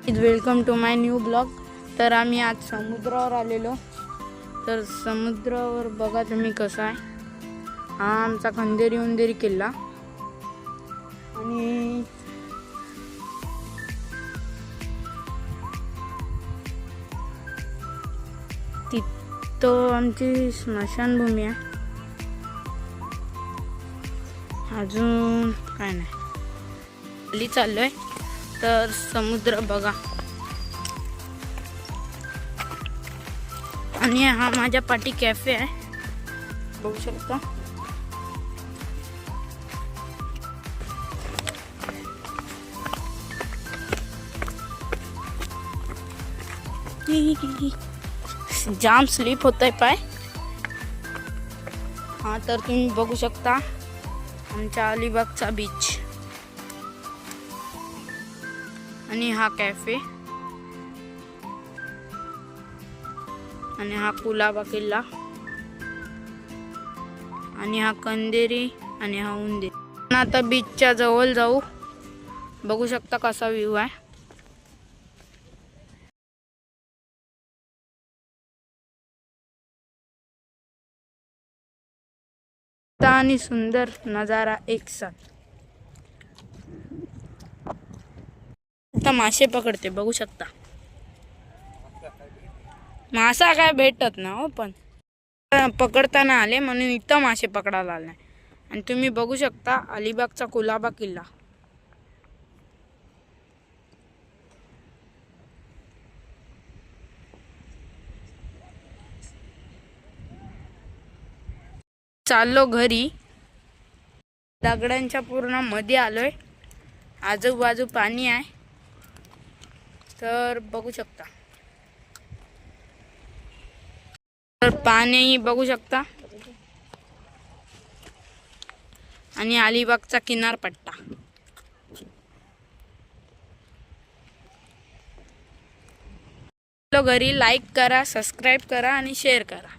Welcome to my new blog. तर आम्ही आज समुद्रावर आलेलो। तर समुद्रावर बघा तुम्ही कसा आहे। हा आमचा खंदेरी उंदेरी किल्ला आणि तिथं आमची स्मशानभूमी आहे। अजून काय नाही, खाली चाललोय। तर समुद्र बघा आणि हा माझ्या पाठी कॅफे आहे, बघू शकता। जाम स्लिप होतंय पाय। हा तर तुम्ही बघू शकता आमच्या अलिबागचा बीच आणि हा कॅफे आणि हा कुलाबा किल्ला आणि हा कंदेरी आणि हा उंदेरी। आता बीचच्या जवळ जाऊ, बघू शकता कसा व्ह्यू आहे। आणि सुंदर नजारा एक साथ। आता मासे पकडते, बघू शकता। मासा काय भेटत ना हो, पण पकडताना आले म्हणून इथं मासे पकडायला आले। आणि तुम्ही बघू शकता अलिबागचा कुलाबा किल्ला। चाललो घरी, दगडांच्या पूर्ण मध्ये आलोय। आजूबाजू पाणी आहे, तर बघू शकता। तर पाणी बघू शकता आणि अलिबागचा किनारपट्टा। घरी लाईक करा, सबस्क्राईब करा आणि शेअर करा।